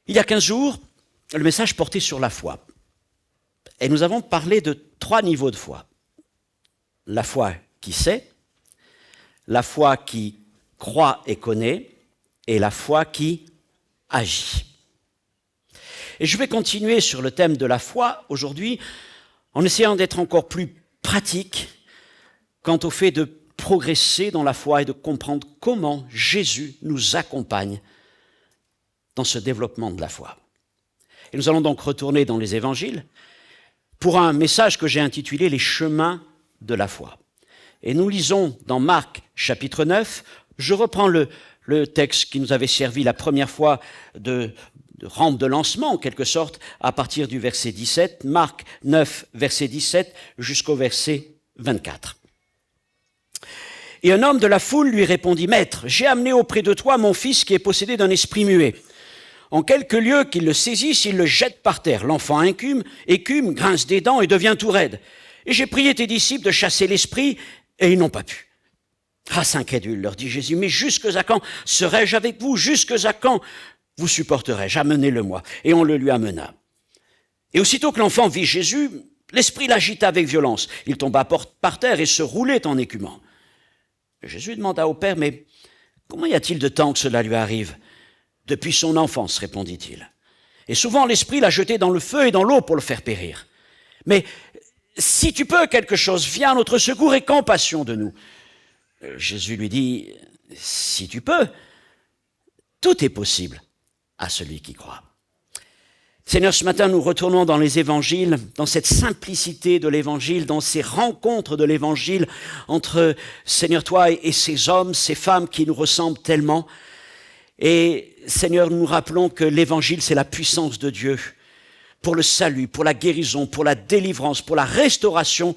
Il y a 15 jours, le message portait sur la foi. Et nous avons parlé de 3 niveaux de foi. La foi qui sait, la foi qui croit et connaît, et la foi qui agit. Et je vais continuer sur le thème de la foi aujourd'hui en essayant d'être encore plus pratique quant au fait de progresser dans la foi et de comprendre comment Jésus nous accompagne dans ce développement de la foi. Et nous allons donc retourner dans les évangiles pour un message que j'ai intitulé « Les chemins de la foi ». Et nous lisons dans Marc chapitre 9, je reprends le texte qui nous avait servi la première fois de rampe de lancement en quelque sorte à partir du verset 17, Marc 9 verset 17 jusqu'au verset 24. Et un homme de la foule lui répondit « Maître, j'ai amené auprès de toi mon fils qui est possédé d'un esprit muet. En quelques lieux qu'il le saisisse, il le jette par terre. L'enfant écume, grince des dents et devient tout raide. Et j'ai prié tes disciples de chasser l'esprit, et ils n'ont pas pu. » « Race incrédule, leur dit Jésus, mais jusque à quand serai-je avec vous? Jusque à quand vous supporterai-je? Amenez-le-moi. Et on le lui amena. Et aussitôt que l'enfant vit Jésus, l'esprit l'agita avec violence. Il tomba par terre et se roulait en écumant. Jésus demanda au Père, mais comment y a-t-il de temps que cela lui arrive? Depuis son enfance, répondit-il. Et souvent l'esprit l'a jeté dans le feu et dans l'eau pour le faire périr. Mais si tu peux quelque chose, viens à notre secours et qu'en passion de nous. Jésus lui dit, si tu peux, tout est possible à celui qui croit. Seigneur, ce matin, nous retournons dans les évangiles, dans cette simplicité de l'évangile, dans ces rencontres de l'évangile entre, Seigneur, toi et ces hommes, ces femmes qui nous ressemblent tellement. Et, Seigneur, nous rappelons que l'évangile, c'est la puissance de Dieu pour le salut, pour la guérison, pour la délivrance, pour la restauration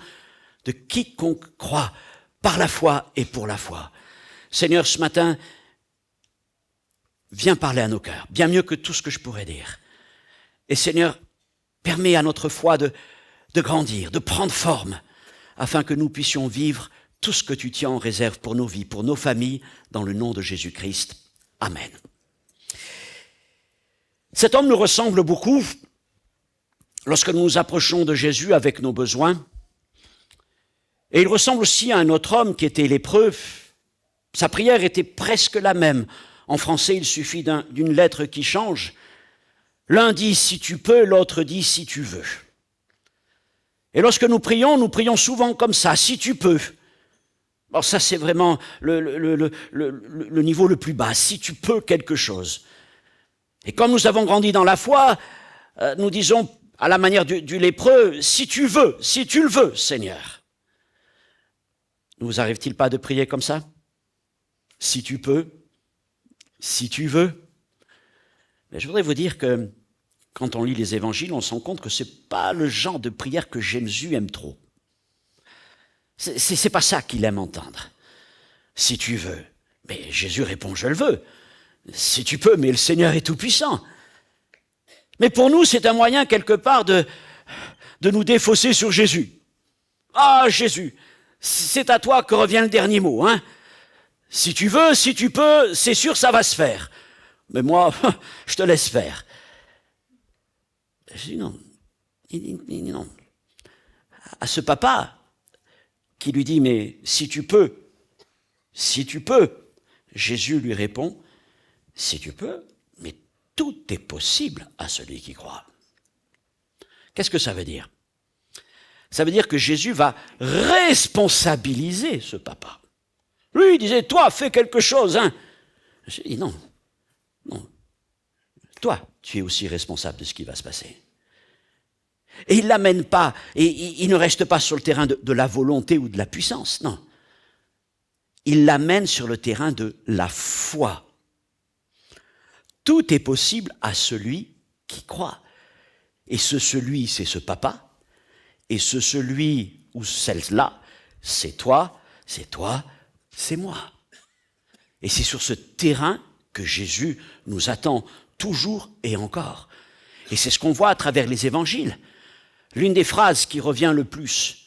de quiconque croit par la foi et pour la foi. Seigneur, ce matin, viens parler à nos cœurs, bien mieux que tout ce que je pourrais dire. Et Seigneur, permets à notre foi de grandir, de prendre forme, afin que nous puissions vivre tout ce que tu tiens en réserve pour nos vies, pour nos familles, dans le nom de Jésus-Christ. Amen. Cet homme nous ressemble beaucoup lorsque nous nous approchons de Jésus avec nos besoins. Et il ressemble aussi à un autre homme qui était lépreux. Sa prière était presque la même. En français, il suffit d'une lettre qui change. L'un dit « si tu peux », l'autre dit « si tu veux ». Et lorsque nous prions souvent comme ça, « si tu peux ». Alors ça, c'est vraiment le niveau le plus bas, si tu peux quelque chose. Et comme nous avons grandi dans la foi, nous disons à la manière du lépreux, si tu le veux, Seigneur. Ne vous arrive-t-il pas de prier comme ça? Si tu peux, si tu veux. Mais je voudrais vous dire que quand on lit les évangiles, on se rend compte que ce n'est pas le genre de prière que Jésus aime trop. C'est pas ça qu'il aime entendre. Si tu veux. Mais Jésus répond, je le veux. Si tu peux, mais le Seigneur est tout-puissant. Mais pour nous, c'est un moyen quelque part de nous défausser sur Jésus. Ah, Jésus, c'est à toi que revient le dernier mot, hein. Si tu veux, si tu peux, c'est sûr, ça va se faire. Mais moi, je te laisse faire. Je dis non. Non. À ce papa qui lui dit, mais si tu peux, Jésus lui répond, si tu peux, mais tout est possible à celui qui croit. Qu'est-ce que ça veut dire? Ça veut dire que Jésus va responsabiliser ce papa. Lui, il disait, toi, fais quelque chose, hein. Je dis, non. Toi, tu es aussi responsable de ce qui va se passer. Et il ne l'amène pas, et il ne reste pas sur le terrain de la volonté ou de la puissance, non. Il l'amène sur le terrain de la foi. Tout est possible à celui qui croit. Et celui, c'est ce papa. Et celui ou celle-là, c'est toi, c'est moi. Et c'est sur ce terrain que Jésus nous attend toujours et encore. Et c'est ce qu'on voit à travers les évangiles. L'une des phrases qui revient le plus,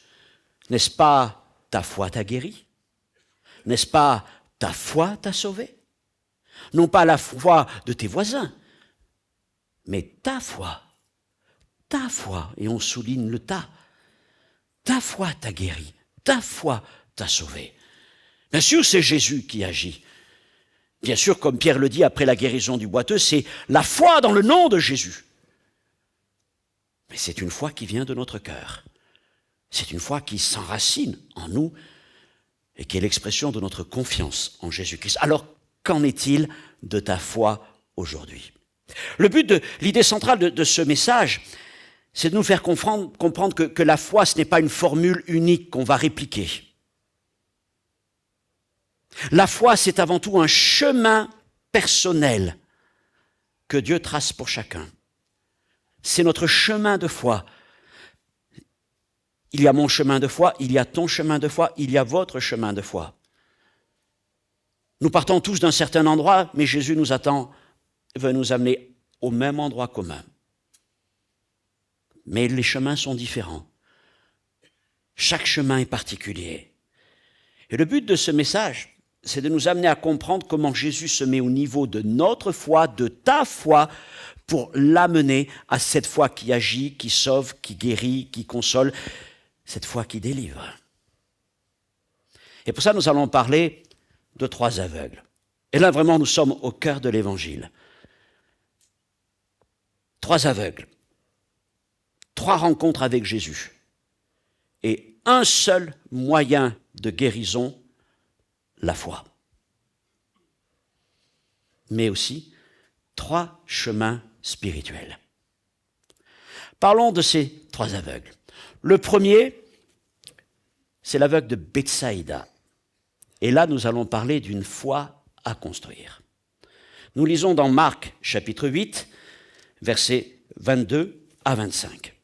n'est-ce pas ta foi t'a guéri? N'est-ce pas ta foi t'a sauvé? Non pas la foi de tes voisins, mais ta foi, et on souligne le ta foi t'a guéri, ta foi t'a sauvé. Bien sûr, c'est Jésus qui agit. Bien sûr, comme Pierre le dit après la guérison du boiteux, c'est la foi dans le nom de Jésus. Mais c'est une foi qui vient de notre cœur. C'est une foi qui s'enracine en nous et qui est l'expression de notre confiance en Jésus-Christ. Alors, qu'en est-il de ta foi aujourd'hui? Le but de l'idée centrale de ce message, c'est de nous faire comprendre que la foi, ce n'est pas une formule unique qu'on va répliquer. La foi, c'est avant tout un chemin personnel que Dieu trace pour chacun. C'est notre chemin de foi. Il y a mon chemin de foi, il y a ton chemin de foi, il y a votre chemin de foi. Nous partons tous d'un certain endroit, mais Jésus nous attend, veut nous amener au même endroit commun. Mais les chemins sont différents. Chaque chemin est particulier. Et le but de ce message, c'est de nous amener à comprendre comment Jésus se met au niveau de notre foi, de ta foi, pour l'amener à cette foi qui agit, qui sauve, qui guérit, qui console, cette foi qui délivre. Et pour ça, nous allons parler de 3 aveugles. Et là, vraiment, nous sommes au cœur de l'Évangile. 3 aveugles, 3 rencontres avec Jésus, et un seul moyen de guérison, la foi. Mais aussi 3 chemins spirituels. Parlons de ces 3 aveugles. Le premier, c'est l'aveugle de Bethsaïda. Et là, nous allons parler d'une foi à construire. Nous lisons dans Marc, chapitre 8, versets 22 à 25.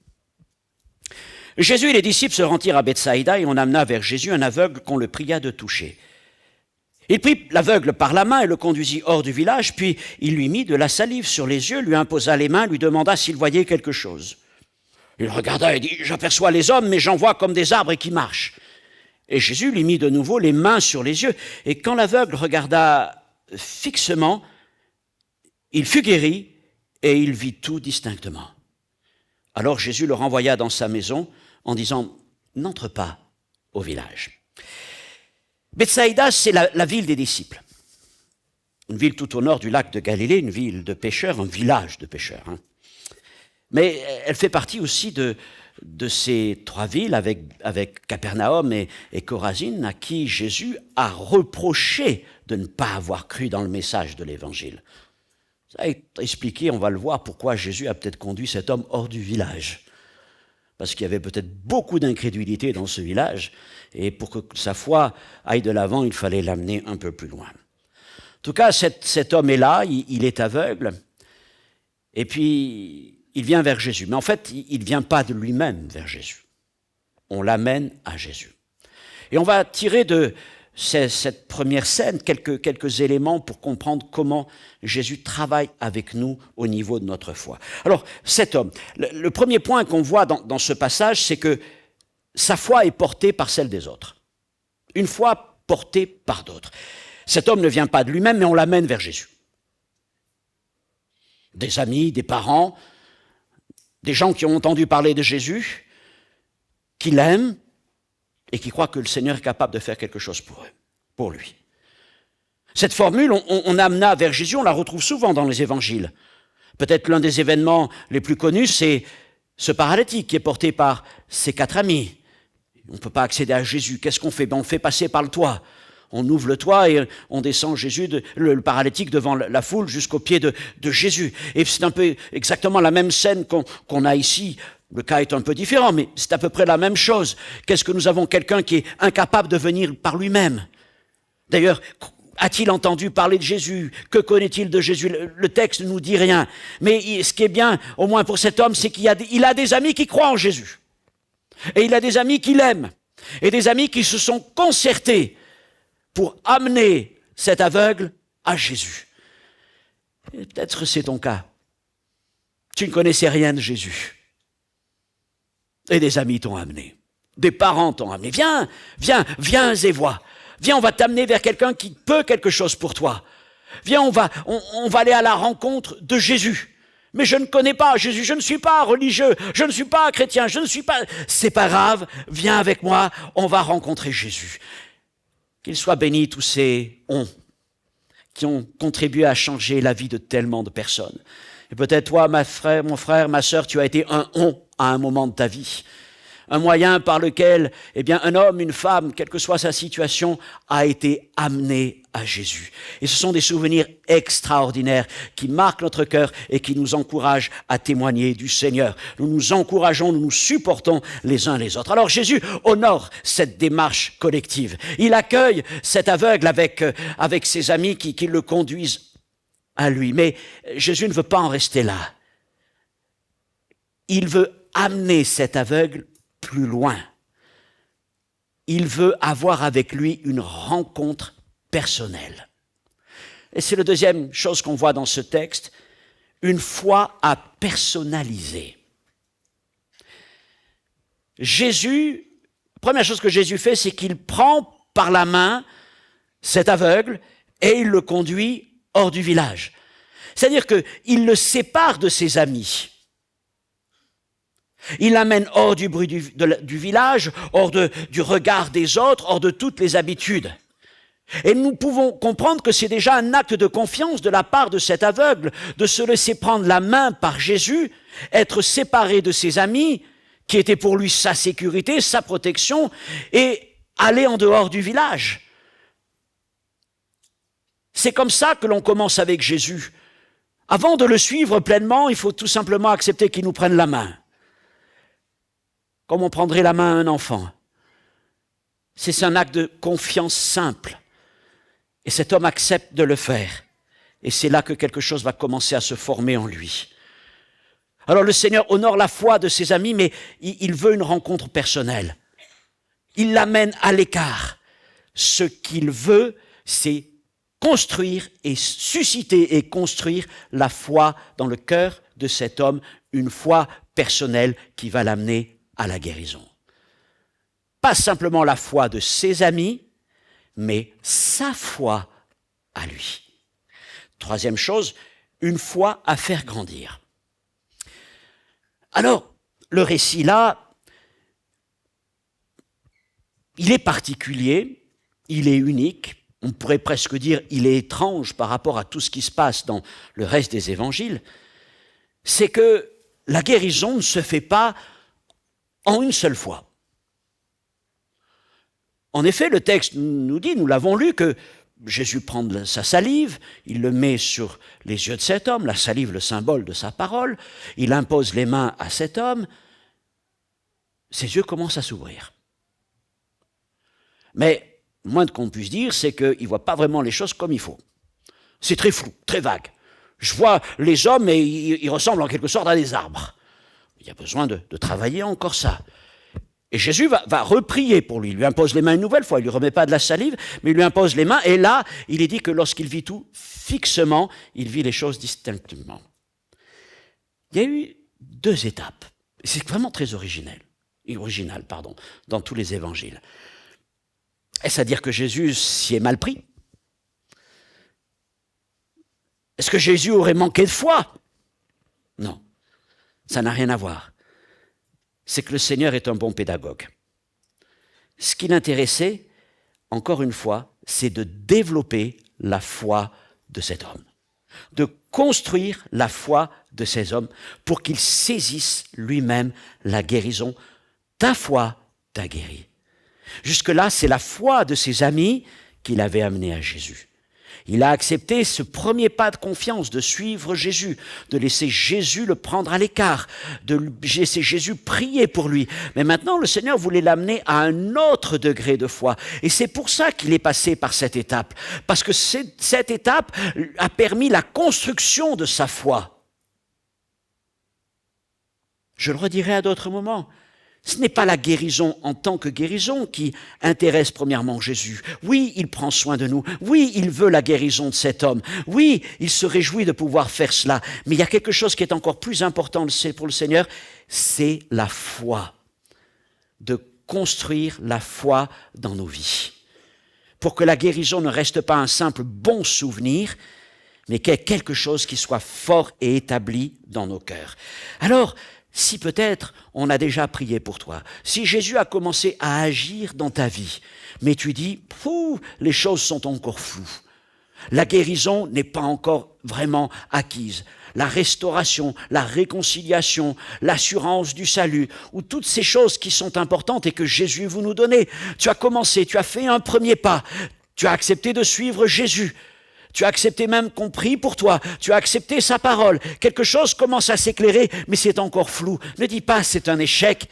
Jésus et les disciples se rendirent à Bethsaïda et on amena vers Jésus un aveugle qu'on le pria de toucher. Il prit l'aveugle par la main et le conduisit hors du village, puis il lui mit de la salive sur les yeux, lui imposa les mains, lui demanda s'il voyait quelque chose. Il regarda et dit « J'aperçois les hommes, mais j'en vois comme des arbres qui marchent. » Et Jésus lui mit de nouveau les mains sur les yeux. Et quand l'aveugle regarda fixement, il fut guéri et il vit tout distinctement. Alors Jésus le renvoya dans sa maison en disant « N'entre pas au village. » Bethsaïda, c'est la ville des disciples. Une ville tout au nord du lac de Galilée, une ville de pêcheurs, un village de pêcheurs. Mais elle fait partie aussi de ces 3 villes avec Capernaum et Chorazine à qui Jésus a reproché de ne pas avoir cru dans le message de l'Évangile. Ça a expliqué, on va le voir, pourquoi Jésus a peut-être conduit cet homme hors du village. Parce qu'il y avait peut-être beaucoup d'incrédulité dans ce village, et pour que sa foi aille de l'avant, il fallait l'amener un peu plus loin. En tout cas, cet homme est là, il est aveugle, et puis il vient vers Jésus. Mais en fait, il ne vient pas de lui-même vers Jésus. On l'amène à Jésus. Et on va tirer de cette première scène quelques éléments pour comprendre comment Jésus travaille avec nous au niveau de notre foi. Alors, cet homme, le premier point qu'on voit dans ce passage, c'est que sa foi est portée par celle des autres. Une foi portée par d'autres. Cet homme ne vient pas de lui-même, mais on l'amène vers Jésus. Des amis, des parents, des gens qui ont entendu parler de Jésus, qui l'aiment et qui croient que le Seigneur est capable de faire quelque chose pour eux, pour lui. Cette formule, on amena vers Jésus, on la retrouve souvent dans les évangiles. Peut-être l'un des événements les plus connus, c'est ce paralytique qui est porté par ses 4 amis. On ne peut pas accéder à Jésus. Qu'est-ce qu'on fait? On le fait passer par le toit. On ouvre le toit et on descend Jésus, le paralytique devant la foule jusqu'au pied de Jésus. Et c'est un peu exactement la même scène qu'on a ici. Le cas est un peu différent, mais c'est à peu près la même chose. Qu'est-ce que nous avons? Quelqu'un qui est incapable de venir par lui-même. D'ailleurs, a-t-il entendu parler de Jésus? Que connaît-il de Jésus? Le texte ne nous dit rien. Mais ce qui est bien, au moins pour cet homme, c'est qu'il a des amis qui croient en Jésus. Et il a des amis qui l'aiment. Et des amis qui se sont concertés pour amener cet aveugle à Jésus. Et peut-être c'est ton cas. Tu ne connaissais rien de Jésus. Et des amis t'ont amené. Des parents t'ont amené. Viens et vois. Viens, on va t'amener vers quelqu'un qui peut quelque chose pour toi. Viens, on va aller à la rencontre de Jésus. Mais je ne connais pas Jésus, je ne suis pas religieux, je ne suis pas chrétien, je ne suis pas... C'est pas grave, viens avec moi, on va rencontrer Jésus. Qu'ils soient bénis tous ces « qui ont contribué à changer la vie de tellement de personnes. Et peut-être toi, mon frère, ma sœur, tu as été un « on » à un moment de ta vie. Un moyen par lequel, un homme, une femme, quelle que soit sa situation, a été amené à Jésus. Et ce sont des souvenirs extraordinaires qui marquent notre cœur et qui nous encouragent à témoigner du Seigneur. Nous nous encourageons, nous nous supportons les uns les autres. Alors Jésus honore cette démarche collective. Il accueille cet aveugle avec ses amis qui le conduisent à lui. Mais Jésus ne veut pas en rester là. Il veut amener cet aveugle plus loin. Il veut avoir avec lui une rencontre personnelle. Et c'est la deuxième chose qu'on voit dans ce texte, une foi à personnaliser. Jésus, la première chose que Jésus fait, c'est qu'il prend par la main cet aveugle et il le conduit hors du village. C'est-à-dire qu'il le sépare de ses amis. Il l'amène hors du bruit du village, hors du regard des autres, hors de toutes les habitudes. Et nous pouvons comprendre que c'est déjà un acte de confiance de la part de cet aveugle, de se laisser prendre la main par Jésus, être séparé de ses amis, qui étaient pour lui sa sécurité, sa protection, et aller en dehors du village. C'est comme ça que l'on commence avec Jésus. Avant de le suivre pleinement, il faut tout simplement accepter qu'il nous prenne la main. Comme on prendrait la main à un enfant. C'est un acte de confiance simple. Et cet homme accepte de le faire. Et c'est là que quelque chose va commencer à se former en lui. Alors le Seigneur honore la foi de ses amis, mais il veut une rencontre personnelle. Il l'amène à l'écart. Ce qu'il veut, c'est construire et susciter et construire la foi dans le cœur de cet homme, une foi personnelle qui va l'amener à la guérison. Pas simplement la foi de ses amis, mais sa foi à lui. Troisième chose, une foi à faire grandir. Alors, le récit là, il est particulier, il est unique, on pourrait presque dire il est étrange par rapport à tout ce qui se passe dans le reste des évangiles. C'est que la guérison ne se fait pas en une seule fois. En effet, le texte nous dit, nous l'avons lu, que Jésus prend sa salive, il le met sur les yeux de cet homme, la salive, le symbole de sa parole, il impose les mains à cet homme, ses yeux commencent à s'ouvrir. Mais, le moins qu'on puisse dire, c'est qu'il ne voit pas vraiment les choses comme il faut. C'est très flou, très vague. Je vois les hommes et ils ressemblent en quelque sorte à des arbres. Il y a besoin de travailler encore ça. Et Jésus va reprier pour lui. Il lui impose les mains une nouvelle fois. Il ne lui remet pas de la salive, mais il lui impose les mains. Et là, il est dit que lorsqu'il vit tout fixement, il vit les choses distinctement. Il y a eu 2 étapes. C'est vraiment très original, dans tous les évangiles. Est-ce à dire que Jésus s'y est mal pris? Est-ce que Jésus aurait manqué de foi? Non. Ça n'a rien à voir. C'est que le Seigneur est un bon pédagogue. Ce qui l'intéressait, encore une fois, c'est de développer la foi de cet homme, de construire la foi de ces hommes pour qu'il saisisse lui-même la guérison. Ta foi t'a guéri. Jusque-là, c'est la foi de ses amis qui l'avait amené à Jésus. Il a accepté ce premier pas de confiance, de suivre Jésus, de laisser Jésus le prendre à l'écart, de laisser Jésus prier pour lui. Mais maintenant, le Seigneur voulait l'amener à un autre degré de foi. Et c'est pour ça qu'il est passé par cette étape. Parce que cette étape a permis la construction de sa foi. Je le redirai à d'autres moments. Ce n'est pas la guérison en tant que guérison qui intéresse premièrement Jésus. Oui, il prend soin de nous. Oui, il veut la guérison de cet homme. Oui, il se réjouit de pouvoir faire cela. Mais il y a quelque chose qui est encore plus important pour le Seigneur, c'est la foi. De construire la foi dans nos vies. Pour que la guérison ne reste pas un simple bon souvenir, mais qu'il y ait quelque chose qui soit fort et établi dans nos cœurs. Alors, si peut-être on a déjà prié pour toi, si Jésus a commencé à agir dans ta vie, mais tu dis, les choses sont encore floues, la guérison n'est pas encore vraiment acquise, la restauration, la réconciliation, l'assurance du salut, ou toutes ces choses qui sont importantes et que Jésus veut nous donner. Tu as commencé, tu as fait un premier pas, tu as accepté de suivre Jésus. Tu as accepté même qu'on prie pour toi. Tu as accepté sa parole. Quelque chose commence à s'éclairer, mais c'est encore flou. Ne dis pas c'est un échec,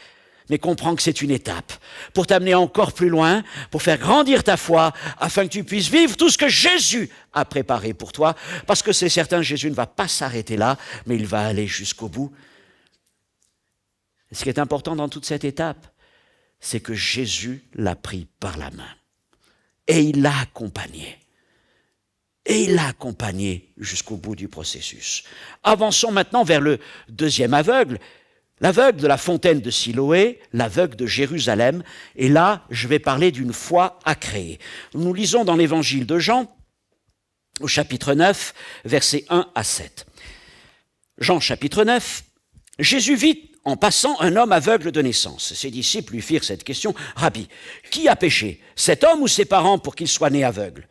mais comprends que c'est une étape pour t'amener encore plus loin, pour faire grandir ta foi, afin que tu puisses vivre tout ce que Jésus a préparé pour toi. Parce que c'est certain, Jésus ne va pas s'arrêter là, mais il va aller jusqu'au bout. Et ce qui est important dans toute cette étape, c'est que Jésus l'a pris par la main. Et il l'a accompagné. Et il l'a accompagné jusqu'au bout du processus. Avançons maintenant vers le deuxième aveugle, l'aveugle de la fontaine de Siloé, l'aveugle de Jérusalem. Et là, je vais parler d'une foi à créer. Nous lisons dans l'évangile de Jean, au chapitre 9, versets 1 à 7. Jean, chapitre 9, Jésus vit en passant un homme aveugle de naissance. Ses disciples lui firent cette question, « Rabbi, qui a péché, cet homme ou ses parents pour qu'il soit né aveugle ?»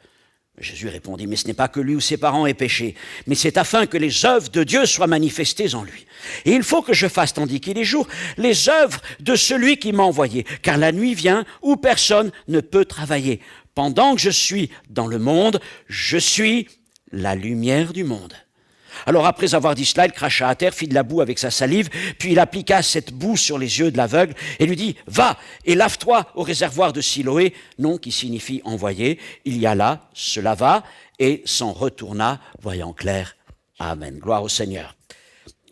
Jésus répondit, « Mais ce n'est pas que lui ou ses parents aient péché, mais c'est afin que les œuvres de Dieu soient manifestées en lui. Et il faut que je fasse, tandis qu'il est jour, les œuvres de celui qui m'a envoyé, car la nuit vient où personne ne peut travailler. Pendant que je suis dans le monde, je suis la lumière du monde. » Alors après avoir dit cela, il cracha à terre, fit de la boue avec sa salive, puis il appliqua cette boue sur les yeux de l'aveugle et lui dit « Va et lave-toi au réservoir de Siloé », nom qui signifie « envoyé ». Il y alla, se lava et s'en retourna, voyant clair. Amen. Gloire au Seigneur.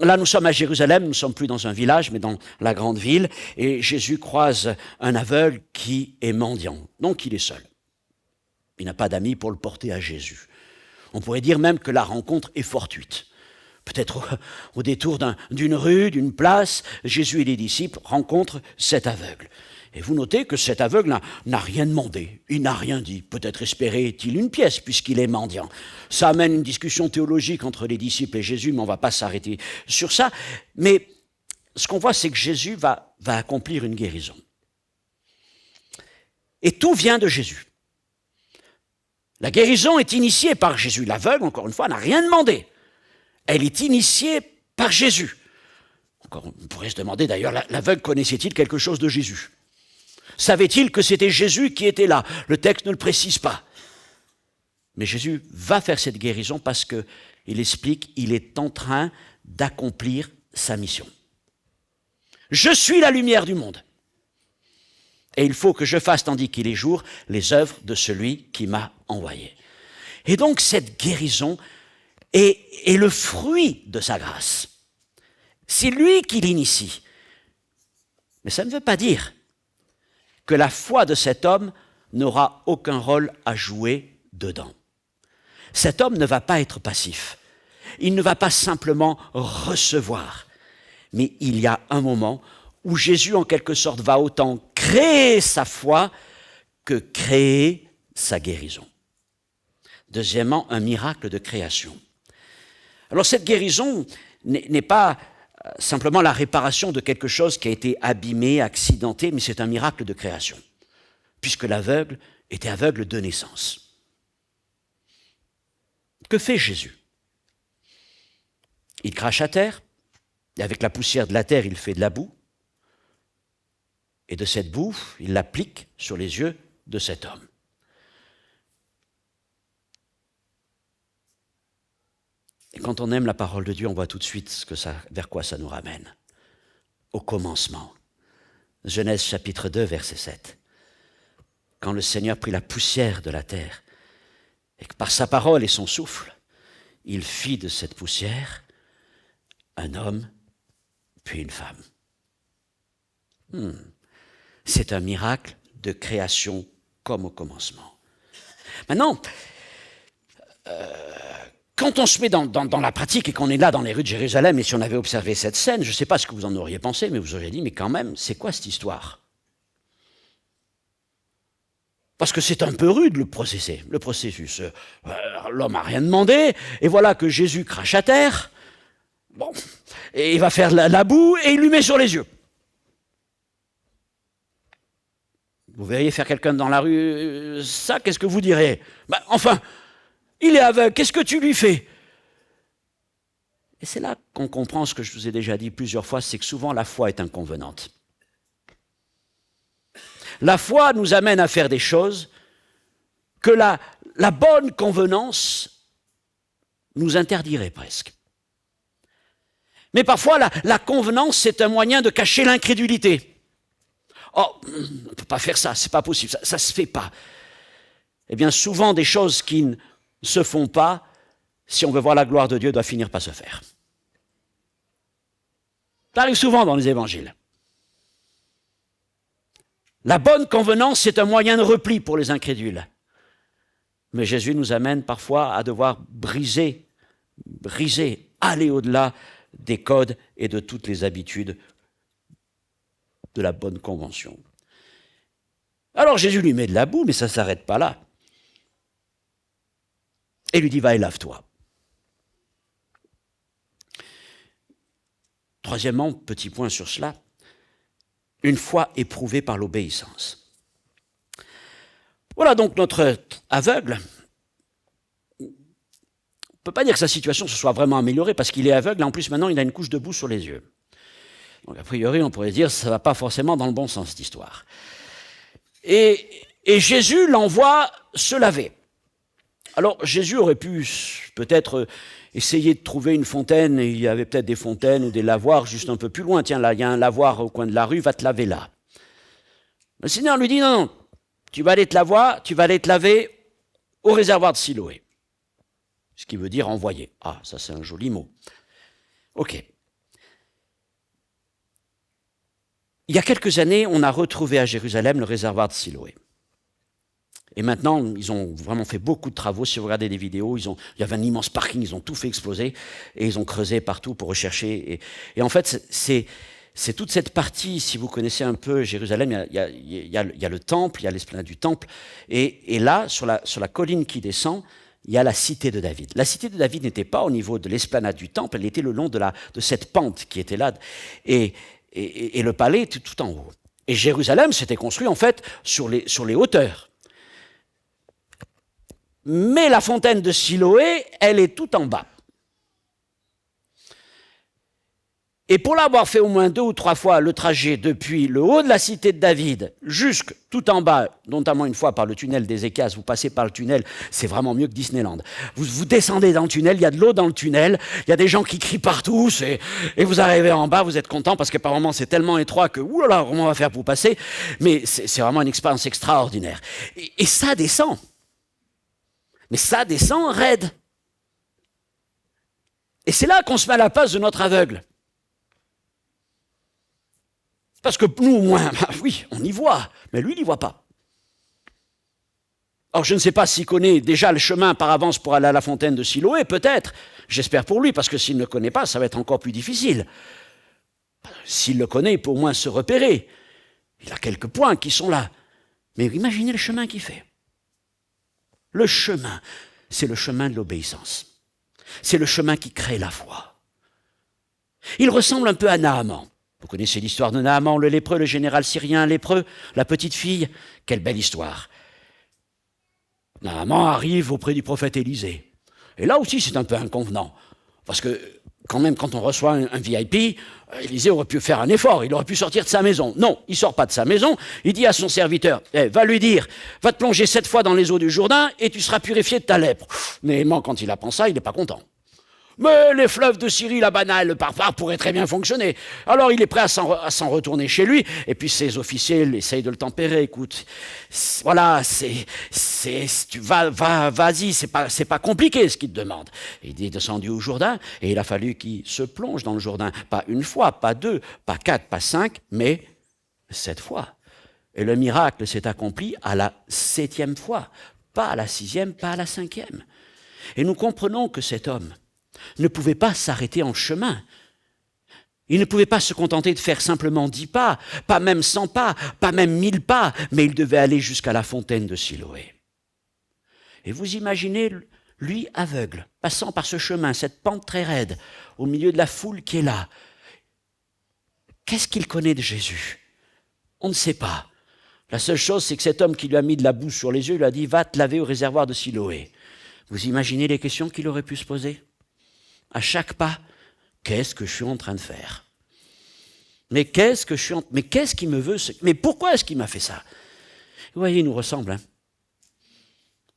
Là, nous sommes à Jérusalem, nous ne sommes plus dans un village, mais dans la grande ville, et Jésus croise un aveugle qui est mendiant, donc il est seul. Il n'a pas d'amis pour le porter à Jésus. On pourrait dire même que la rencontre est fortuite. Peut-être au détour d'une rue, d'une place, Jésus et les disciples rencontrent cet aveugle. Et vous notez que cet aveugle n'a rien demandé, il n'a rien dit. Peut-être espérait-il une pièce puisqu'il est mendiant. Ça amène une discussion théologique entre les disciples et Jésus, mais on ne va pas s'arrêter sur ça. Mais ce qu'on voit, c'est que Jésus va accomplir une guérison. Et tout vient de Jésus. La guérison est initiée par Jésus. L'aveugle, encore une fois, n'a rien demandé. Elle est initiée par Jésus. Encore, on pourrait se demander d'ailleurs, l'aveugle connaissait-il quelque chose de Jésus? Savait-il que c'était Jésus qui était là? Le texte ne le précise pas. Mais Jésus va faire cette guérison parce qu'il explique qu'il est en train d'accomplir sa mission. Je suis la lumière du monde. Et il faut que je fasse, tandis qu'il est jour, les œuvres de celui qui m'a envoyé. Et donc cette guérison est le fruit de sa grâce. C'est lui qui l'initie. Mais ça ne veut pas dire que la foi de cet homme n'aura aucun rôle à jouer dedans. Cet homme ne va pas être passif. Il ne va pas simplement recevoir. Mais il y a un moment où Jésus, en quelque sorte, va autant créer sa foi que créer sa guérison. Deuxièmement, un miracle de création. Alors cette guérison n'est pas simplement la réparation de quelque chose qui a été abîmé, accidenté, mais c'est un miracle de création, puisque l'aveugle était aveugle de naissance. Que fait Jésus? Il crache à terre, et avec la poussière de la terre, il fait de la boue, et de cette boue, il l'applique sur les yeux de cet homme. Et quand on aime la parole de Dieu, on voit tout de suite vers quoi ça nous ramène. Au commencement. Genèse chapitre 2, verset 7. Quand le Seigneur prit la poussière de la terre, et que par sa parole et son souffle, il fit de cette poussière un homme, puis une femme. C'est un miracle de création comme au commencement. Maintenant, quand on se met dans la pratique et qu'on est là dans les rues de Jérusalem, et si on avait observé cette scène, je ne sais pas ce que vous en auriez pensé, mais vous auriez dit, mais quand même, c'est quoi cette histoire? Parce que c'est un peu rude le processus. L'homme n'a rien demandé, et voilà que Jésus crache à terre, bon, et il va faire la boue, et il lui met sur les yeux. Vous verriez faire quelqu'un dans la rue, ça, qu'est-ce que vous direz? Enfin, il est aveugle, qu'est-ce que tu lui fais? Et c'est là qu'on comprend ce que je vous ai déjà dit plusieurs fois, c'est que souvent la foi est inconvenante. La foi nous amène à faire des choses que la bonne convenance nous interdirait presque. Mais parfois, la convenance, c'est un moyen de cacher l'incrédulité. Oh, on ne peut pas faire ça, c'est pas possible, ça se fait pas. Eh bien, souvent, des choses qui ne se font pas, si on veut voir la gloire de Dieu, doivent finir par se faire. Ça arrive souvent dans les évangiles. La bonne convenance, c'est un moyen de repli pour les incrédules. Mais Jésus nous amène parfois à devoir briser, aller au-delà des codes et de toutes les habitudes de la bonne convention. Alors Jésus lui met de la boue, mais ça ne s'arrête pas là. Et lui dit, va et lave-toi. Troisièmement, petit point sur cela, une foi éprouvée par l'obéissance. Voilà donc notre aveugle. On ne peut pas dire que sa situation se soit vraiment améliorée parce qu'il est aveugle, et en plus maintenant il a une couche de boue sur les yeux. Donc a priori on pourrait dire que ça ne va pas forcément dans le bon sens cette histoire. Et Jésus l'envoie se laver. Alors Jésus aurait pu peut-être essayer de trouver une fontaine, et il y avait peut-être des fontaines ou des lavoirs juste un peu plus loin. Tiens, là, il y a un lavoir au coin de la rue, va te laver là. Le Seigneur lui dit, non, tu vas aller te laver au réservoir de Siloé. Ce qui veut dire envoyer. Ah, ça c'est un joli mot. Ok. Il y a quelques années, on a retrouvé à Jérusalem le réservoir de Siloé. Et maintenant, ils ont vraiment fait beaucoup de travaux. Si vous regardez des vidéos, il y avait un immense parking, ils ont tout fait exploser et ils ont creusé partout pour rechercher. Et en fait, c'est toute cette partie, si vous connaissez un peu Jérusalem, il y a le temple, il y a l'esplanade du temple. Et là, sur la colline qui descend, il y a la cité de David. La cité de David n'était pas au niveau de l'esplanade du temple, elle était le long de cette pente qui était là. Et le palais était tout en haut. Et Jérusalem s'était construit en fait sur les hauteurs. Mais la fontaine de Siloé, elle est tout en bas. Et pour l'avoir fait au moins 2 ou 3 fois le trajet depuis le haut de la cité de David jusque tout en bas, notamment une fois par le tunnel des Écasses, vous passez par le tunnel, c'est vraiment mieux que Disneyland. Vous descendez dans le tunnel, il y a de l'eau dans le tunnel, il y a des gens qui crient partout, et vous arrivez en bas, vous êtes content parce que par moments c'est tellement étroit que oulala, comment on va faire pour passer, mais c'est vraiment une expérience extraordinaire. Et ça descend. Mais ça descend raide. Et c'est là qu'on se met à la place de notre aveugle. Parce que nous, au moins, oui, on y voit, mais lui, il n'y voit pas. Alors, je ne sais pas s'il connaît déjà le chemin par avance pour aller à la fontaine de Siloé, peut-être. J'espère pour lui, parce que s'il ne le connaît pas, ça va être encore plus difficile. S'il le connaît, il peut au moins se repérer. Il a quelques points qui sont là. Mais imaginez le chemin qu'il fait. Le chemin, c'est le chemin de l'obéissance. C'est le chemin qui crée la foi. Il ressemble un peu à Naaman. Vous connaissez l'histoire de Naaman, le lépreux, le général syrien lépreux, la petite fille. Quelle belle histoire. Naaman arrive auprès du prophète Élisée. Et là aussi, c'est un peu inconvenant. Parce que, quand même, quand on reçoit un VIP, Élisée aurait pu faire un effort, il aurait pu sortir de sa maison. Non, il ne sort pas de sa maison, il dit à son serviteur, va lui dire, va te plonger 7 fois dans les eaux du Jourdain et tu seras purifié de ta lèpre. Néhéman, quand il apprend ça, il n'est pas content. Mais les fleuves de Syrie, la banale, le Parpar pourraient très bien fonctionner. Alors il est prêt à s'en retourner chez lui, et puis ses officiers essayent de le tempérer. Écoute, voilà, vas-y, c'est pas compliqué ce qu'il te demande. Et il est descendu au Jourdain, et il a fallu qu'il se plonge dans le Jourdain. Pas une fois, pas 2, pas 4, pas 5, mais 7 fois. Et le miracle s'est accompli à la 7e fois, pas à la 6e, pas à la 5e. Et nous comprenons que cet homme ne pouvait pas s'arrêter en chemin. Il ne pouvait pas se contenter de faire simplement 10 pas, pas même 100 pas, pas même 1000 pas, mais il devait aller jusqu'à la fontaine de Siloé. Et vous imaginez lui aveugle, passant par ce chemin, cette pente très raide, au milieu de la foule qui est là. Qu'est-ce qu'il connaît de Jésus? On ne sait pas. La seule chose, c'est que cet homme qui lui a mis de la boue sur les yeux, lui a dit « Va te laver au réservoir de Siloé ». Vous imaginez les questions qu'il aurait pu se poser? À chaque pas, qu'est-ce que je suis en train de faire? Mais qu'est-ce qu'il me veut? Mais pourquoi est-ce qu'il m'a fait ça? Vous voyez, il nous ressemble. Hein?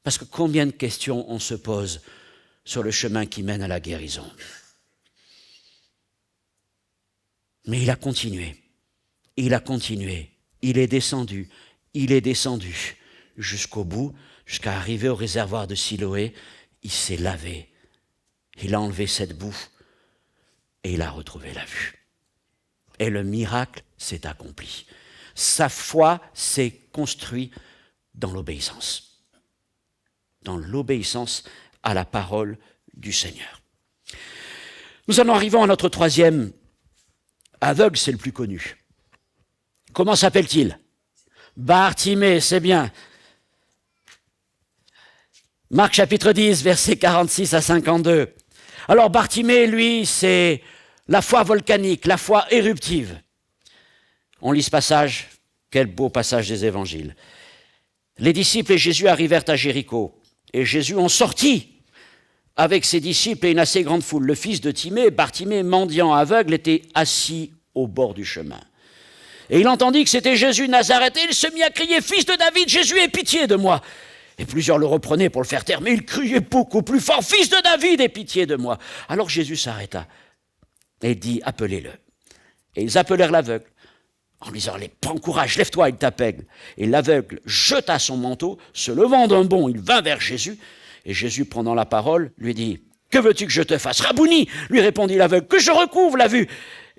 Parce que combien de questions on se pose sur le chemin qui mène à la guérison? Mais il a continué. Il a continué. Il est descendu jusqu'au bout, jusqu'à arriver au réservoir de Siloé. Il s'est lavé. Il a enlevé cette boue et il a retrouvé la vue. Et le miracle s'est accompli. Sa foi s'est construite dans l'obéissance. Dans l'obéissance à la parole du Seigneur. Nous en arrivons à notre troisième aveugle, c'est le plus connu. Comment s'appelle-t-il? Bartimée, c'est bien. Marc chapitre 10, versets 46 à 52. Alors Bartimée, lui, c'est la foi volcanique, la foi éruptive. On lit ce passage, quel beau passage des évangiles. Les disciples et Jésus arrivèrent à Jéricho, et Jésus en sortit avec ses disciples et une assez grande foule. Le fils de Timée, Bartimée, mendiant aveugle, était assis au bord du chemin. Et il entendit que c'était Jésus de Nazareth, et il se mit à crier « Fils de David, Jésus, aie pitié de moi !» Et plusieurs le reprenaient pour le faire taire, mais il criait beaucoup plus fort « Fils de David, aie pitié de moi !» Alors Jésus s'arrêta et dit « Appelez-le » Et ils appelèrent l'aveugle, en lui disant « Prends courage, lève-toi, il t'appelle !» Et l'aveugle jeta son manteau, se levant d'un bond, il vint vers Jésus, et Jésus, prenant la parole, lui dit « Que veux-tu que je te fasse ?»« Rabouni !» lui répondit l'aveugle, « Que je recouvre la vue !»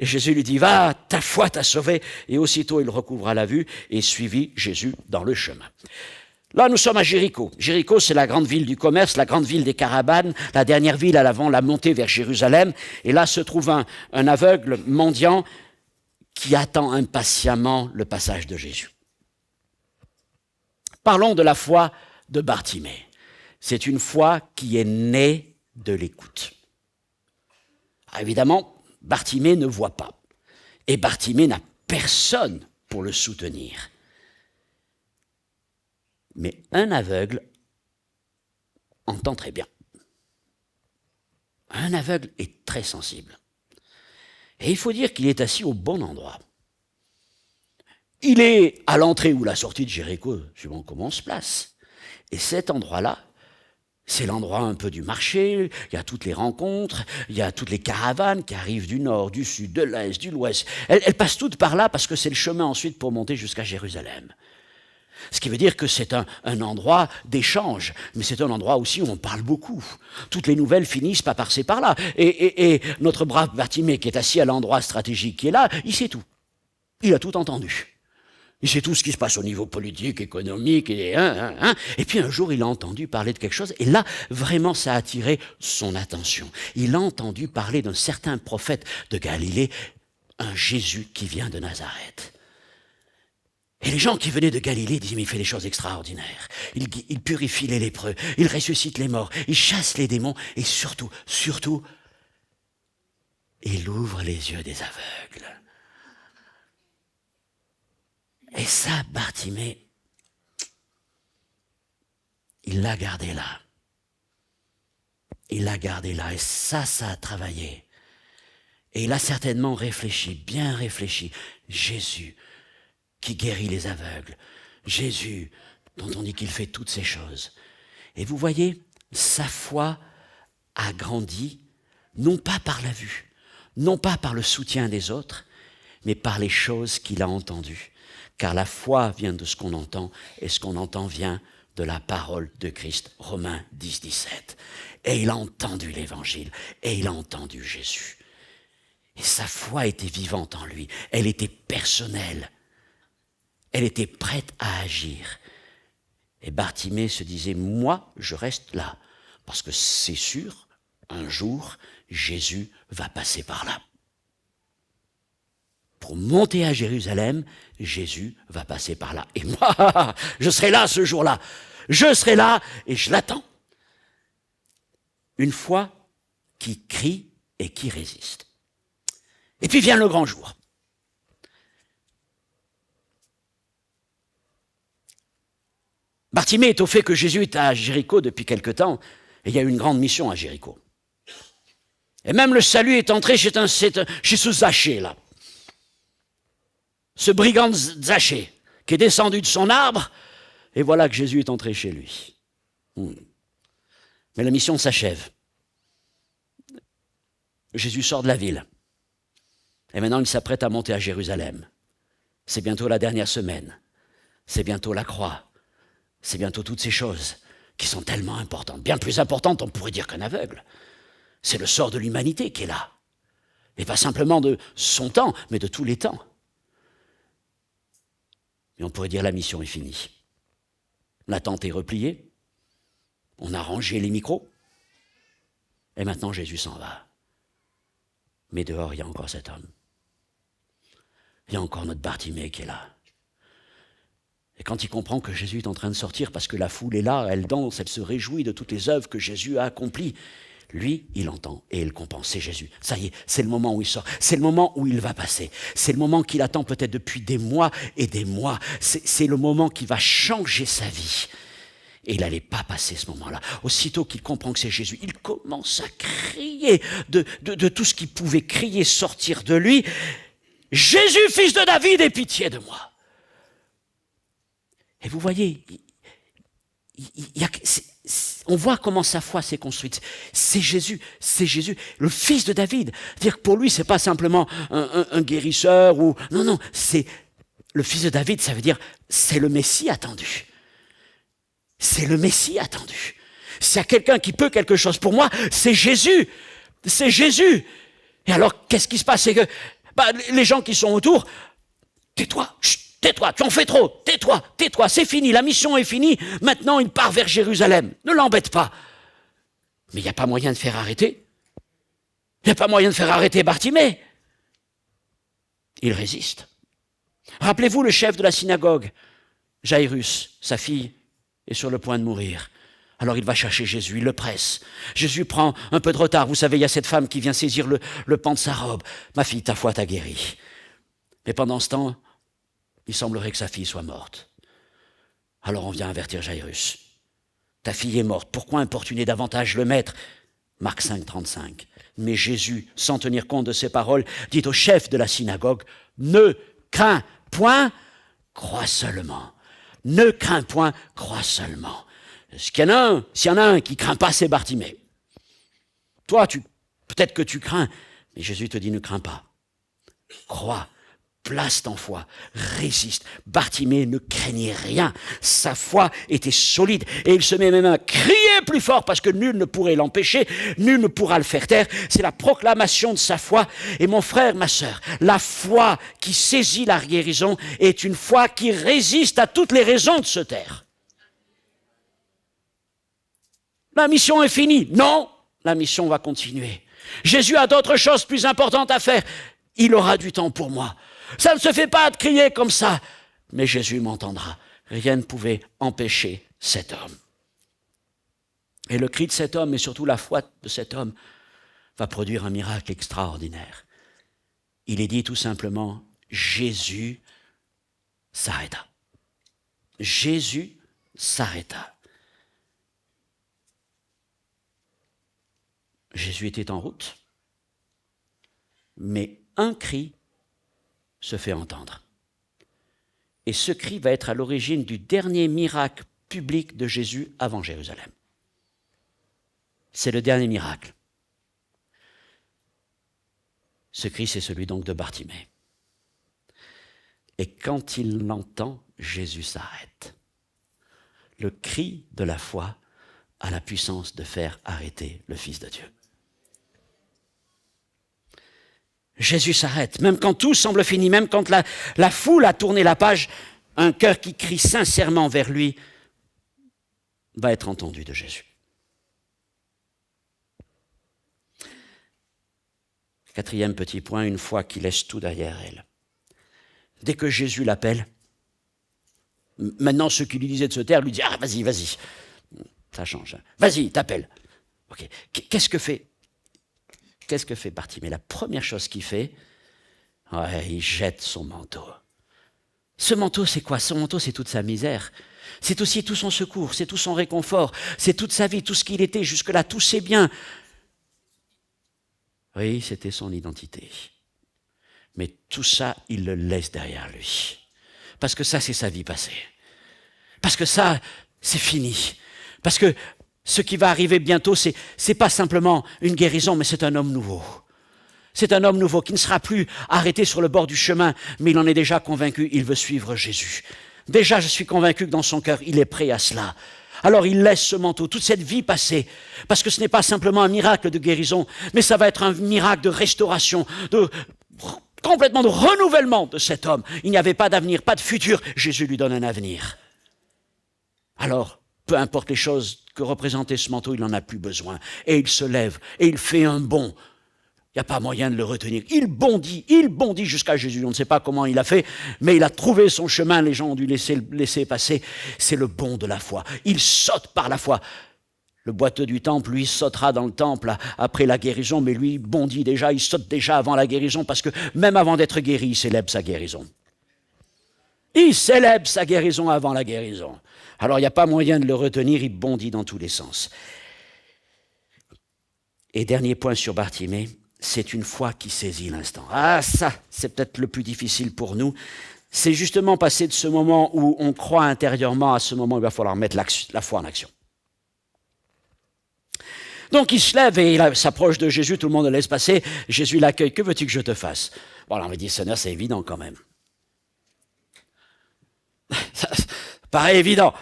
Et Jésus lui dit « Va, ta foi t'a sauvé !» Et aussitôt il recouvra la vue et suivit Jésus dans le chemin. Là, nous sommes à Jéricho. Jéricho, c'est la grande ville du commerce, la grande ville des caravanes, la dernière ville avant la montée vers Jérusalem. Et là se trouve un aveugle mendiant qui attend impatiemment le passage de Jésus. Parlons de la foi de Bartimée. C'est une foi qui est née de l'écoute. Évidemment, Bartimée ne voit pas. Et Bartimée n'a personne pour le soutenir. Mais un aveugle entend très bien. Un aveugle est très sensible. Et il faut dire qu'il est assis au bon endroit. Il est à l'entrée ou la sortie de Jéricho, suivant comment on se place. Et cet endroit-là, c'est l'endroit un peu du marché, il y a toutes les rencontres, il y a toutes les caravanes qui arrivent du nord, du sud, de l'est, de l'ouest. Elles passent toutes par là parce que c'est le chemin ensuite pour monter jusqu'à Jérusalem. Ce qui veut dire que c'est un endroit d'échange, mais c'est un endroit aussi où on parle beaucoup. Toutes les nouvelles finissent par passer par là. Et notre brave Bartimée qui est assis à l'endroit stratégique qui est là, il sait tout. Il a tout entendu. Il sait tout ce qui se passe au niveau politique, économique, et puis un jour, il a entendu parler de quelque chose, et là, vraiment, ça a attiré son attention. Il a entendu parler d'un certain prophète de Galilée, un Jésus qui vient de Nazareth. Et les gens qui venaient de Galilée disaient, mais il fait des choses extraordinaires. Il purifie les lépreux, il ressuscite les morts, il chasse les démons, et surtout, il ouvre les yeux des aveugles. Et ça, Bartimée, il l'a gardé là. Il l'a gardé là, et ça a travaillé. Et il a certainement réfléchi, bien réfléchi. Jésus, qui guérit les aveugles. Jésus, dont on dit qu'il fait toutes ces choses. Et vous voyez, sa foi a grandi, non pas par la vue, non pas par le soutien des autres, mais par les choses qu'il a entendues. Car la foi vient de ce qu'on entend, et ce qu'on entend vient de la parole de Christ. Romains 10, 17. Et il a entendu l'évangile, et il a entendu Jésus. Et sa foi était vivante en lui, elle était personnelle. Elle était prête à agir. Et Bartimée se disait, moi, je reste là, parce que c'est sûr, un jour, Jésus va passer par là. pour monter à Jérusalem, Jésus va passer par là. Et moi, je serai là ce jour-là. Je serai là et je l'attends. Une foi qui crie et qui résiste. Et puis vient le grand jour. Bartimée est au fait que Jésus est à Jéricho depuis quelque temps, et il y a eu une grande mission à Jéricho. Et même le salut est entré chez ce Zachée, là. Ce brigand Zachée, qui est descendu de son arbre, et voilà que Jésus est entré chez lui. Mais la mission s'achève. Jésus sort de la ville. Et maintenant, il s'apprête à monter à Jérusalem. C'est bientôt la dernière semaine. C'est bientôt la croix. C'est bientôt toutes ces choses qui sont tellement importantes. Bien plus importantes, on pourrait dire qu'un aveugle. C'est le sort de l'humanité qui est là. Et pas simplement de son temps, mais de tous les temps. Et on pourrait dire la mission est finie. La tente est repliée. On a rangé les micros. Et maintenant, Jésus s'en va. Mais dehors, il y a encore cet homme. Il y a encore notre Bartimée qui est là. Et quand il comprend que Jésus est en train de sortir, parce que la foule est là, elle danse, elle se réjouit de toutes les œuvres que Jésus a accomplies, lui, il entend et il comprend, c'est Jésus. Ça y est, c'est le moment où il sort, c'est le moment où il va passer. C'est le moment qu'il attend peut-être depuis des mois et des mois. C'est le moment qui va changer sa vie. Et il n'allait pas passer ce moment-là. Aussitôt qu'il comprend que c'est Jésus, il commence à crier de tout ce qu'il pouvait crier, sortir de lui. « Jésus, fils de David, aie pitié de moi !» Et vous voyez, on voit comment sa foi s'est construite. C'est Jésus, le fils de David. C'est-à-dire que pour lui, c'est pas simplement un guérisseur ou non, c'est le fils de David. Ça veut dire c'est le Messie attendu. C'est le Messie attendu. S'il y a quelqu'un qui peut quelque chose pour moi, c'est Jésus. C'est Jésus. Et alors, qu'est-ce qui se passe? C'est que les gens qui sont autour, tais-toi, chut. Tais-toi, tu en fais trop, tais-toi, c'est fini, la mission est finie, maintenant il part vers Jérusalem, ne l'embête pas. Mais il n'y a pas moyen de faire arrêter. Il n'y a pas moyen de faire arrêter Bartimée. Il résiste. Rappelez-vous le chef de la synagogue, Jairus, sa fille est sur le point de mourir. Alors il va chercher Jésus, il le presse. Jésus prend un peu de retard, vous savez, il y a cette femme qui vient saisir le pan de sa robe. Ma fille, ta foi t'a guérie. Et pendant ce temps, il semblerait que sa fille soit morte. Alors on vient avertir Jairus. Ta fille est morte, pourquoi importuner davantage le maître? Marc 5, 35. Mais Jésus, sans tenir compte de ces paroles, dit au chef de la synagogue, ne crains point, crois seulement. Ne crains point, crois seulement. S'il y en a un qui ne craint pas, c'est Bartimée. Toi, peut-être que tu crains, mais Jésus te dit ne crains pas. Crois. Place ton foi, résiste. Bartimée ne craignait rien. Sa foi était solide et il se met même à crier plus fort parce que nul ne pourrait l'empêcher, nul ne pourra le faire taire. C'est la proclamation de sa foi. Et mon frère, ma sœur, la foi qui saisit la guérison est une foi qui résiste à toutes les raisons de se taire. La mission est finie. Non, la mission va continuer. Jésus a d'autres choses plus importantes à faire. Il aura du temps pour moi. Ça ne se fait pas de crier comme ça. Mais Jésus m'entendra. Rien ne pouvait empêcher cet homme. Et le cri de cet homme, et surtout la foi de cet homme, va produire un miracle extraordinaire. Il est dit tout simplement, Jésus s'arrêta. Jésus s'arrêta. Jésus était en route, mais un cri se fait entendre. Et ce cri va être à l'origine du dernier miracle public de Jésus avant Jérusalem. C'est le dernier miracle. Ce cri, c'est celui donc de Bartimée. Et quand il l'entend, Jésus s'arrête. Le cri de la foi a la puissance de faire arrêter le Fils de Dieu. Jésus s'arrête, même quand tout semble fini, même quand la foule a tourné la page, un cœur qui crie sincèrement vers lui va être entendu de Jésus. Quatrième petit point, une foi qui laisse tout derrière elle. dès que Jésus l'appelle. Maintenant, ceux qui lui disaient de se taire lui disent « Ah, vas-y, vas-y ». Ça change. Vas-y, t'appelle. Okay. Qu'est-ce que fait Bartimée? La première chose qu'il fait, il jette son manteau. Ce manteau, c'est quoi? Ce manteau, c'est toute sa misère. C'est aussi tout son secours, c'est tout son réconfort, c'est toute sa vie, tout ce qu'il était jusque-là, tous ses biens. Oui, c'était son identité. Mais tout ça, il le laisse derrière lui. Parce que ça, c'est sa vie passée. Parce que ça, c'est fini. Parce que ce qui va arriver bientôt, c'est pas simplement une guérison, mais c'est un homme nouveau. C'est un homme nouveau qui ne sera plus arrêté sur le bord du chemin, mais il en est déjà convaincu, il veut suivre Jésus. Déjà, je suis convaincu que dans son cœur, il est prêt à cela. Alors il laisse ce manteau, toute cette vie passée, parce que ce n'est pas simplement un miracle de guérison, mais ça va être un miracle de restauration, complètement de renouvellement de cet homme. Il n'y avait pas d'avenir, pas de futur. Jésus lui donne un avenir. Alors, peu importe les choses que représentait ce manteau, il n'en a plus besoin. Et il se lève, et il fait un bond. Il n'y a pas moyen de le retenir. Il bondit jusqu'à Jésus. On ne sait pas comment il a fait, mais il a trouvé son chemin. Les gens ont dû laisser passer. C'est le bond de la foi. Il saute par la foi. Le boiteux du temple, lui, sautera dans le temple après la guérison, mais lui bondit déjà, il saute déjà avant la guérison, parce que même avant d'être guéri, il célèbre sa guérison. Il célèbre sa guérison avant la guérison. Alors il n'y a pas moyen de le retenir, il bondit dans tous les sens. Et dernier point sur Bartimée, c'est une foi qui saisit l'instant. Ah, ça, c'est peut-être le plus difficile pour nous. C'est justement passer de ce moment où on croit intérieurement à ce moment où il va falloir mettre la foi en action. Donc il se lève et il s'approche de Jésus, tout le monde le laisse passer. Jésus l'accueille. Que veux-tu que je te fasse? Bon, on me dit, Seigneur, c'est évident quand même. Ça paraît évident.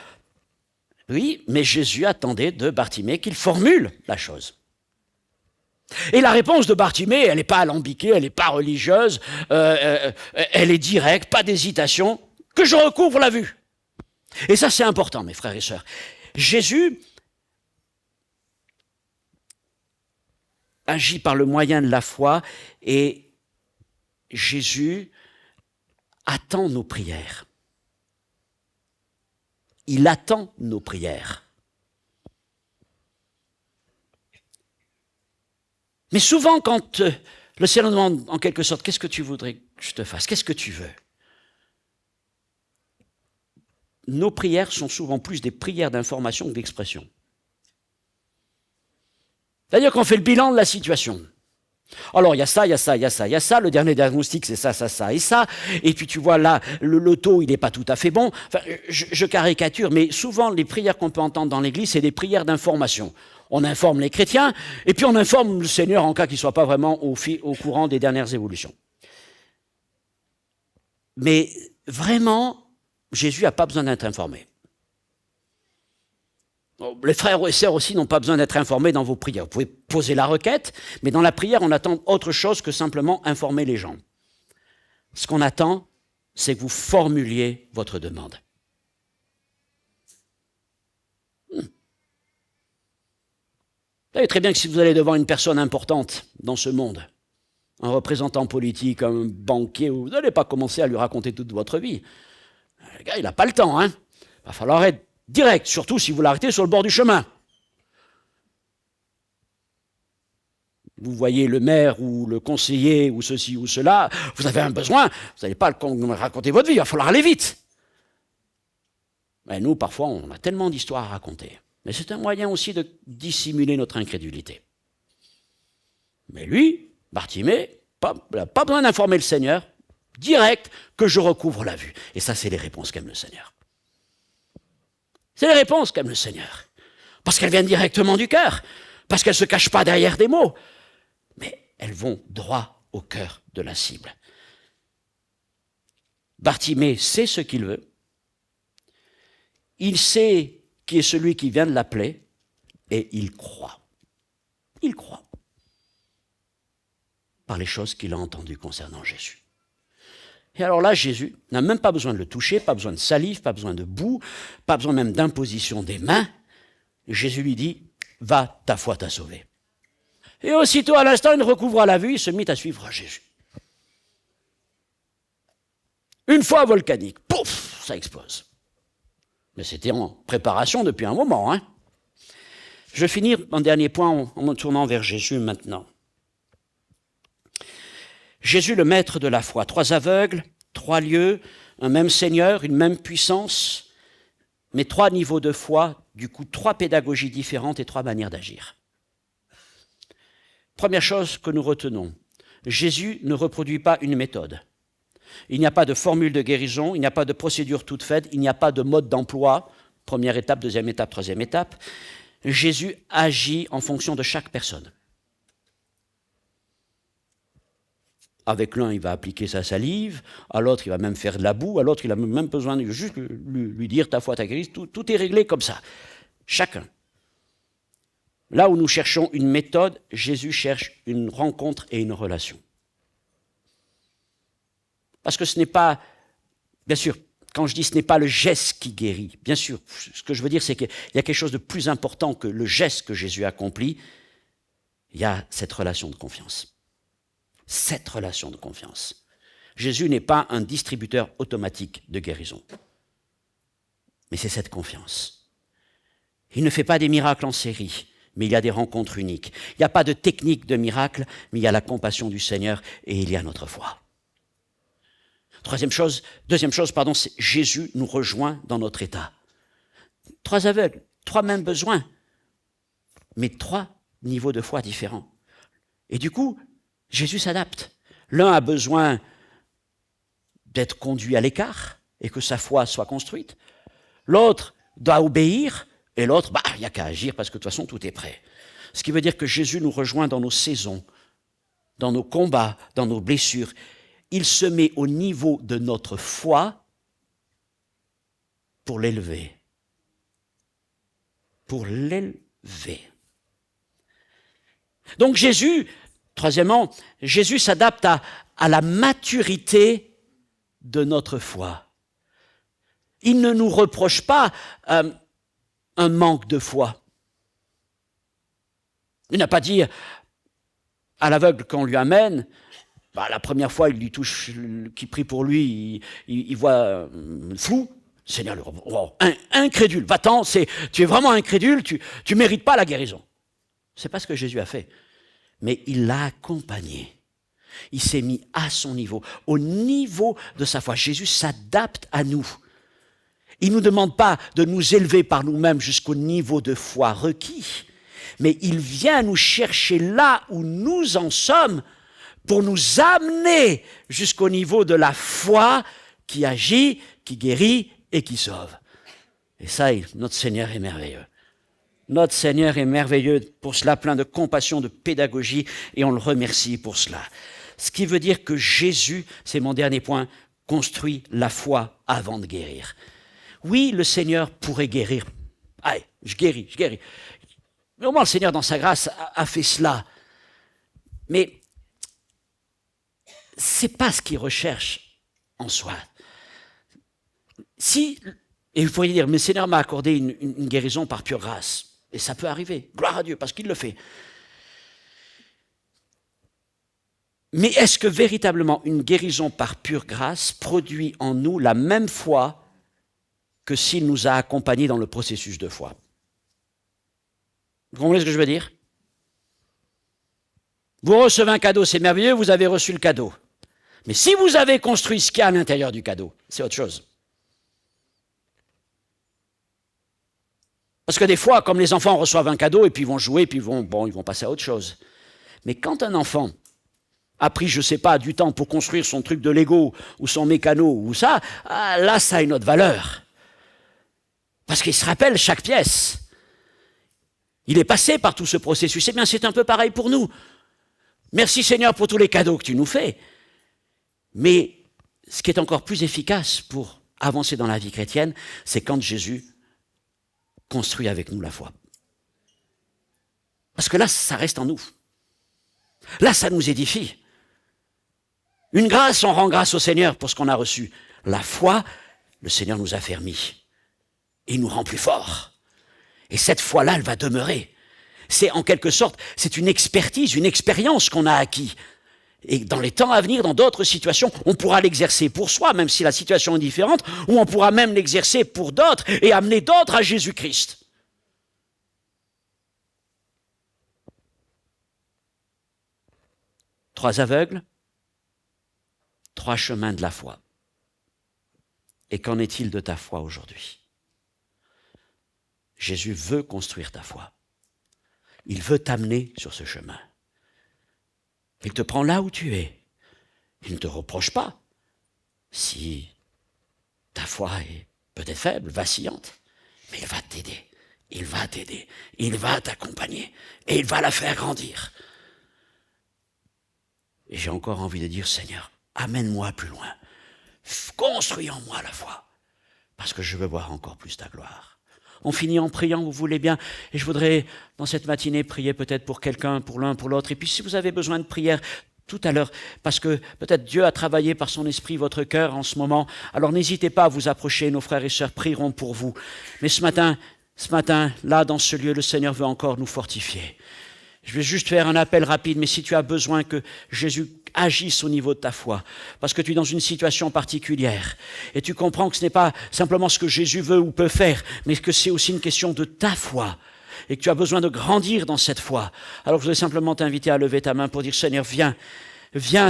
Oui, mais Jésus attendait de Bartimée qu'il formule la chose. Et la réponse de Bartimée, elle n'est pas alambiquée, elle n'est pas religieuse, elle est directe, pas d'hésitation, que je recouvre la vue. Et ça, c'est important, mes frères et sœurs. Jésus agit par le moyen de la foi et Jésus attend nos prières. Il attend nos prières. Mais souvent, quand le Seigneur nous demande en quelque sorte, qu'est-ce que tu voudrais que je te fasse? Qu'est-ce que tu veux? Nos prières sont souvent plus des prières d'information que d'expression. C'est-à-dire qu'on fait le bilan de la situation. Alors, il y a ça, il y a ça, il y a ça, il y a ça. Le dernier diagnostic, c'est ça, ça, ça et ça. Et puis, tu vois, là, le taux, il n'est pas tout à fait bon. Enfin, je caricature, mais souvent, les prières qu'on peut entendre dans l'Église, c'est des prières d'information. On informe les chrétiens, et puis on informe le Seigneur en cas qu'il ne soit pas vraiment au courant des dernières évolutions. Mais vraiment, Jésus n'a pas besoin d'être informé. Les frères et sœurs aussi n'ont pas besoin d'être informés dans vos prières. Vous pouvez poser la requête, mais dans la prière, on attend autre chose que simplement informer les gens. Ce qu'on attend, c'est que vous formuliez votre demande. Vous savez très bien que si vous allez devant une personne importante dans ce monde, un représentant politique, un banquier, vous n'allez pas commencer à lui raconter toute votre vie. Le gars, il n'a pas le temps, hein. Il va falloir être direct, surtout si vous l'arrêtez sur le bord du chemin. Vous voyez le maire ou le conseiller ou ceci ou cela, vous avez un besoin, vous n'allez pas raconter votre vie, il va falloir aller vite. Mais nous, parfois, on a tellement d'histoires à raconter. Mais c'est un moyen aussi de dissimuler notre incrédulité. Mais lui, Bartimée, il n'a pas besoin d'informer le Seigneur, direct, que je recouvre la vue. Et ça, c'est les réponses qu'aime le Seigneur. C'est les réponses qu'aime le Seigneur. Parce qu'elles viennent directement du cœur. Parce qu'elles ne se cachent pas derrière des mots. Mais elles vont droit au cœur de la cible. Bartimée sait ce qu'il veut. Il sait qui est celui qui vient de l'appeler, et il croit. Il croit. Par les choses qu'il a entendues concernant Jésus. Et alors là, Jésus n'a même pas besoin de le toucher, pas besoin de salive, pas besoin de boue, pas besoin même d'imposition des mains. Jésus lui dit, va, ta foi t'a sauvé. Et aussitôt, à l'instant, il recouvra la vue, il se mit à suivre Jésus. Une fois volcanique, pouf, ça explose. Mais c'était en préparation depuis un moment. Hein. Je vais finir mon dernier point en me tournant vers Jésus maintenant. Jésus, le maître de la foi. 3 aveugles, 3 lieux, un même Seigneur, une même puissance, mais 3 niveaux de foi, du coup 3 pédagogies différentes et 3 manières d'agir. Première chose que nous retenons, Jésus ne reproduit pas une méthode. Il n'y a pas de formule de guérison, il n'y a pas de procédure toute faite, il n'y a pas de mode d'emploi, première étape, deuxième étape, troisième étape. Jésus agit en fonction de chaque personne. Avec l'un, il va appliquer sa salive, à l'autre, il va même faire de la boue, à l'autre, il a même besoin de juste lui dire ta foi, ta guérison, tout est réglé comme ça. Chacun. Là où nous cherchons une méthode, Jésus cherche une rencontre et une relation. Parce que ce n'est pas, bien sûr, quand je dis ce n'est pas le geste qui guérit, bien sûr, ce que je veux dire, c'est qu'il y a quelque chose de plus important que le geste que Jésus accomplit, il y a cette relation de confiance. Cette relation de confiance. Jésus n'est pas un distributeur automatique de guérison, mais c'est cette confiance. Il ne fait pas des miracles en série, mais il y a des rencontres uniques. Il n'y a pas de technique de miracle, mais il y a la compassion du Seigneur et il y a notre foi. Deuxième chose, c'est Jésus nous rejoint dans notre état. 3 aveugles, 3 mêmes besoins, mais 3 niveaux de foi différents. Et du coup, Jésus s'adapte. L'un a besoin d'être conduit à l'écart et que sa foi soit construite. L'autre doit obéir et l'autre, il n'y a qu'à agir parce que de toute façon, tout est prêt. Ce qui veut dire que Jésus nous rejoint dans nos saisons, dans nos combats, dans nos blessures. Il se met au niveau de notre foi pour l'élever. Pour l'élever. Donc Jésus, troisièmement, Jésus s'adapte à la maturité de notre foi. Il ne nous reproche pas un manque de foi. Il n'a pas dit à l'aveugle qu'on lui amène, la première fois, il lui touche, qui prie pour lui, il voit flou. Seigneur, incrédule, va-t'en, tu es vraiment incrédule, tu ne mérites pas la guérison. Ce n'est pas ce que Jésus a fait. Mais il l'a accompagné. Il s'est mis à son niveau, au niveau de sa foi. Jésus s'adapte à nous. Il ne nous demande pas de nous élever par nous-mêmes jusqu'au niveau de foi requis, mais il vient nous chercher là où nous en sommes pour nous amener jusqu'au niveau de la foi qui agit, qui guérit et qui sauve. Et ça, notre Seigneur est merveilleux. Notre Seigneur est merveilleux pour cela, plein de compassion, de pédagogie, et on le remercie pour cela. Ce qui veut dire que Jésus, c'est mon dernier point, construit la foi avant de guérir. Oui, le Seigneur pourrait guérir. Allez, je guéris. Mais au moins, le Seigneur, dans sa grâce, a fait cela. Mais ce n'est pas ce qu'il recherche en soi. Et vous pourriez dire, mais le Seigneur m'a accordé une guérison par pure grâce. Et ça peut arriver, gloire à Dieu, parce qu'il le fait. Mais est-ce que véritablement une guérison par pure grâce produit en nous la même foi que s'il nous a accompagnés dans le processus de foi? Vous comprenez ce que je veux dire? Vous recevez un cadeau, c'est merveilleux, vous avez reçu le cadeau. Mais si vous avez construit ce qu'il y a à l'intérieur du cadeau, c'est autre chose. Parce que des fois, comme les enfants reçoivent un cadeau et puis ils vont jouer, puis ils vont passer à autre chose. Mais quand un enfant a pris, je ne sais pas, du temps pour construire son truc de Lego ou son mécano ou ça, là, ça a une autre valeur. Parce qu'il se rappelle chaque pièce. Il est passé par tout ce processus. Eh bien, c'est un peu pareil pour nous. Merci Seigneur pour tous les cadeaux que tu nous fais. Mais ce qui est encore plus efficace pour avancer dans la vie chrétienne, c'est quand Jésus construit avec nous la foi. Parce que là, ça reste en nous. Là, ça nous édifie. Une grâce, on rend grâce au Seigneur pour ce qu'on a reçu. La foi, le Seigneur nous a fermis. Et il nous rend plus forts. Et cette foi-là, elle va demeurer. C'est en quelque sorte, c'est une expertise, une expérience qu'on a acquis. Et dans les temps à venir, dans d'autres situations, on pourra l'exercer pour soi, même si la situation est différente, ou on pourra même l'exercer pour d'autres et amener d'autres à Jésus-Christ. Trois aveugles, trois chemins de la foi. Et qu'en est-il de ta foi aujourd'hui? Jésus veut construire ta foi. Il veut t'amener sur ce chemin. Il te prend là où tu es. Il ne te reproche pas si ta foi est peut-être faible, vacillante, mais il va t'aider. Il va t'aider. Il va t'accompagner. Et il va la faire grandir. Et j'ai encore envie de dire, Seigneur, amène-moi plus loin. Construis en moi la foi. Parce que je veux voir encore plus ta gloire. On finit en priant, vous voulez bien. Et je voudrais, dans cette matinée, prier peut-être pour quelqu'un, pour l'un, pour l'autre. Et puis si vous avez besoin de prière tout à l'heure, parce que peut-être Dieu a travaillé par son esprit votre cœur en ce moment, alors n'hésitez pas à vous approcher. Nos frères et sœurs prieront pour vous. Mais ce matin, là, dans ce lieu, le Seigneur veut encore nous fortifier. Je vais juste faire un appel rapide, mais si tu as besoin que Jésus agisse au niveau de ta foi, parce que tu es dans une situation particulière, et tu comprends que ce n'est pas simplement ce que Jésus veut ou peut faire, mais que c'est aussi une question de ta foi, et que tu as besoin de grandir dans cette foi, alors je voudrais simplement t'inviter à lever ta main pour dire, Seigneur, viens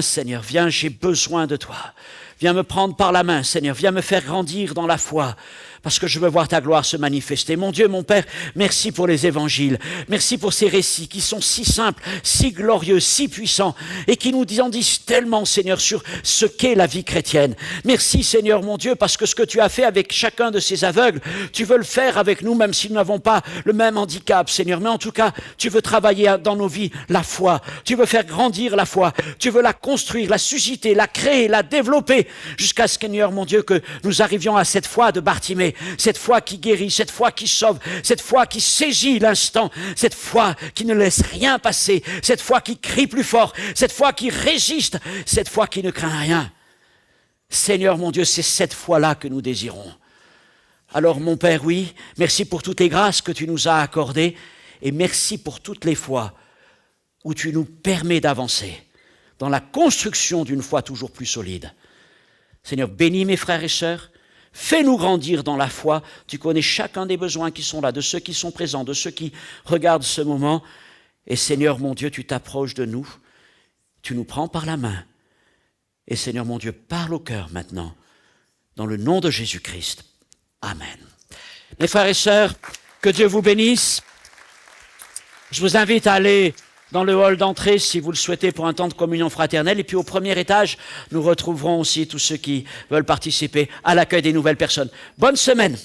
Seigneur, viens, j'ai besoin de toi. Viens me prendre par la main, Seigneur, viens me faire grandir dans la foi, parce que je veux voir ta gloire se manifester. Mon Dieu, mon Père, merci pour les évangiles. Merci pour ces récits qui sont si simples, si glorieux, si puissants, et qui nous en disent tellement, Seigneur, sur ce qu'est la vie chrétienne. Merci, Seigneur, mon Dieu, parce que ce que tu as fait avec chacun de ces aveugles, tu veux le faire avec nous, même si nous n'avons pas le même handicap, Seigneur. Mais en tout cas, tu veux travailler dans nos vies la foi. Tu veux faire grandir la foi. Tu veux la construire, la susciter, la créer, la développer, jusqu'à ce, Seigneur, mon Dieu, que nous arrivions à cette foi de Bartimée, cette foi qui guérit, cette foi qui sauve, cette foi qui saisit l'instant, cette foi qui ne laisse rien passer, cette foi qui crie plus fort, cette foi qui résiste, cette foi qui ne craint rien. Seigneur, mon Dieu, c'est cette foi-là que nous désirons. Alors, mon Père, oui, merci pour toutes les grâces que tu nous as accordées et merci pour toutes les fois où tu nous permets d'avancer dans la construction d'une foi toujours plus solide. Seigneur, bénis mes frères et sœurs, fais-nous grandir dans la foi. Tu connais chacun des besoins qui sont là, de ceux qui sont présents, de ceux qui regardent ce moment. Et Seigneur, mon Dieu, tu t'approches de nous, tu nous prends par la main. Et Seigneur, mon Dieu, parle au cœur maintenant, dans le nom de Jésus-Christ. Amen. Mes frères et sœurs, que Dieu vous bénisse. Je vous invite à aller dans le hall d'entrée, si vous le souhaitez, pour un temps de communion fraternelle. Et puis au premier étage, nous retrouverons aussi tous ceux qui veulent participer à l'accueil des nouvelles personnes. Bonne semaine!